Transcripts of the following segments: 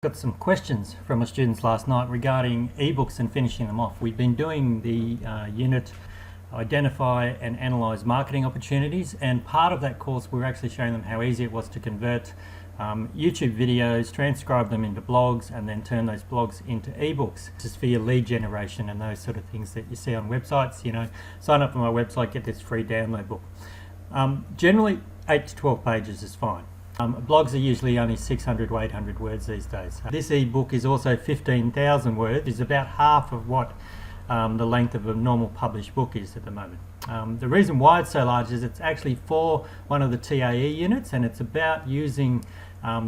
Got some questions from our students last night regarding ebooks and finishing them off. We've been doing the unit Identify and Analyze Marketing Opportunities, and part of that course we were actually showing them how easy it was to convert YouTube videos, transcribe them into blogs, and then turn those blogs into ebooks. This is for your lead generation and those sort of things that you see on websites. You know, sign up for my website, get this free download book. Generally 8 to 12 pages is fine. Blogs are usually only 600 to 800 words these days. This ebook is also 15,000 words, is about half of what the length of a normal published book is at the moment. The reason why it's so large is it's actually for one of the TAE units, and it's about using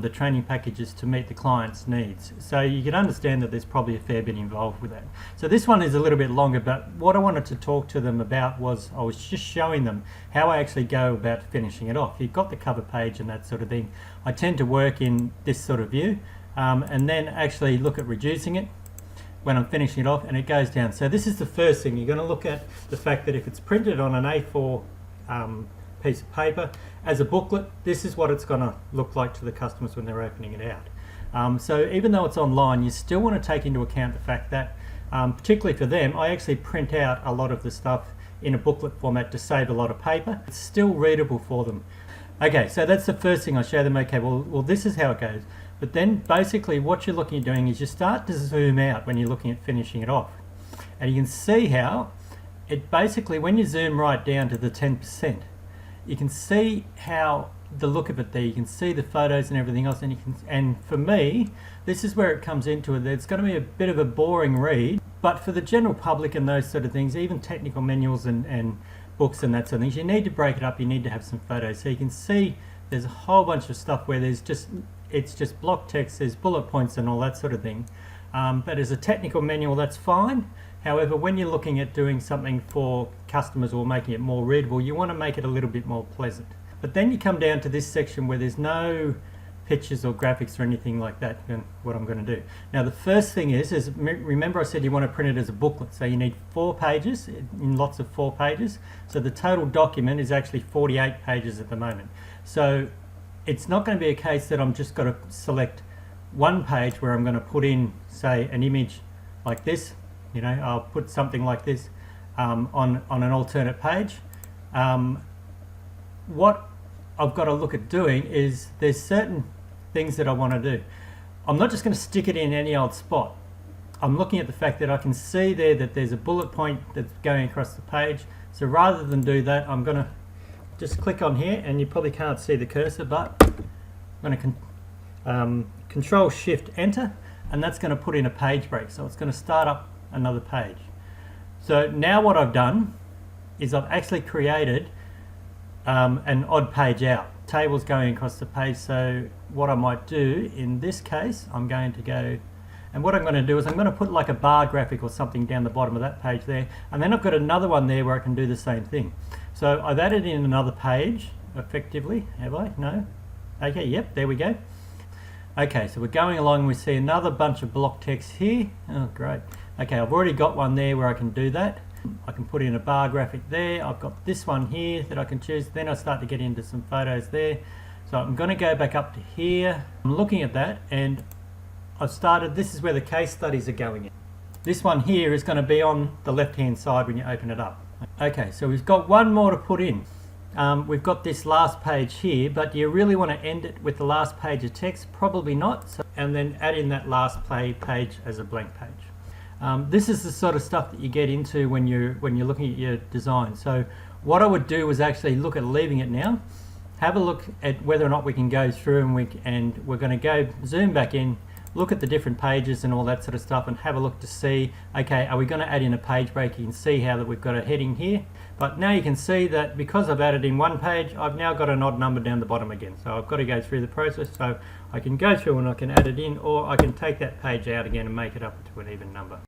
the training packages to meet the client's needs. So you can understand that there's probably a fair bit involved with that. So this one is a little bit longer, but what I wanted to talk to them about was I was just showing them how I actually go about finishing it off. You've got the cover page and that sort of thing. I tend to work in this sort of view and then actually look at reducing it when I'm finishing it off, and it goes down. So this is the first thing. You're going to look at the fact that if it's printed on an A4 piece of paper as a booklet, this is what it's going to look like to the customers when they're opening it out. So even though it's online, you still want to take into account the fact that particularly for them, I actually print out a lot of the stuff in a booklet format to save a lot of paper. It's still readable for them. Okay, so that's the first thing I show them. Okay, well this is how it goes. But then basically what you're looking at doing is you start to zoom out when you're looking at finishing it off. And you can see how it basically, when you zoom right down to the 10%, you can see how the look of it there. You can see the photos and everything else, and for me, this is where it comes into it. It's going to be a bit of a boring read, but for the general public and those sort of things, even technical manuals and books and that sort of things, you need to break it up. You need to have some photos. So you can see there's a whole bunch of stuff where it's just block text, there's bullet points and all that sort of thing. But as a technical manual, that's fine. However, when you're looking at doing something for customers or making it more readable, you want to make it a little bit more pleasant. But then you come down to this section where there's no pictures or graphics or anything like that, and what I'm going to do. Now the first thing is remember I said you want to print it as a booklet, so you need 4 pages, in lots of 4 pages. So the total document is actually 48 pages at the moment. So it's not going to be a case that I'm just going to select one page where I'm going to put in, say, an image like this. You know, I'll put something like this on an alternate page. What I've got to look at doing is there's certain things that I want to do. I'm not just going to stick it in any old spot. I'm looking at the fact that I can see there that there's a bullet point that's going across the page. So rather than do that, I'm going to just click on here, and you probably can't see the cursor, but I'm going to Control Shift Enter, and that's going to put in a page break. So it's going to start up another page. So now what I've done is I've actually created an odd page out. Tables going across the page. So what I might do in this case, I'm going to go, and what I'm going to do is I'm going to put like a bar graphic or something down the bottom of that page there, and then I've got another one there where I can do the same thing. So I've added in another page effectively, have I? No? Okay, yep, there we go. Okay, so we're going along, we see another bunch of block text here. Oh, great. Okay, I've already got one there where I can do that. I can put in a bar graphic there. I've got this one here that I can choose. Then I start to get into some photos there. So I'm going to go back up to here. I'm looking at that, and I've started, this is where the case studies are going in. This one here is going to be on the left-hand side when you open it up. Okay, so we've got one more to put in. We've got this last page here, but do you really want to end it with the last page of text? Probably not. So, and then add in that last page as a blank page. This is the sort of stuff that you get into when you're looking at your design. So what I would do is actually look at leaving it now. Have a look at whether or not we can go through, and we're going to go zoom back in, look at the different pages and all that sort of stuff, and have a look to see, okay, are we going to add in a page break? You can see how that we've got a heading here, but now you can see that because I've added in one page, I've now got an odd number down the bottom again. So I've got to go through the process. So I can go through and I can add it in, or I can take that page out again and make it up to an even number.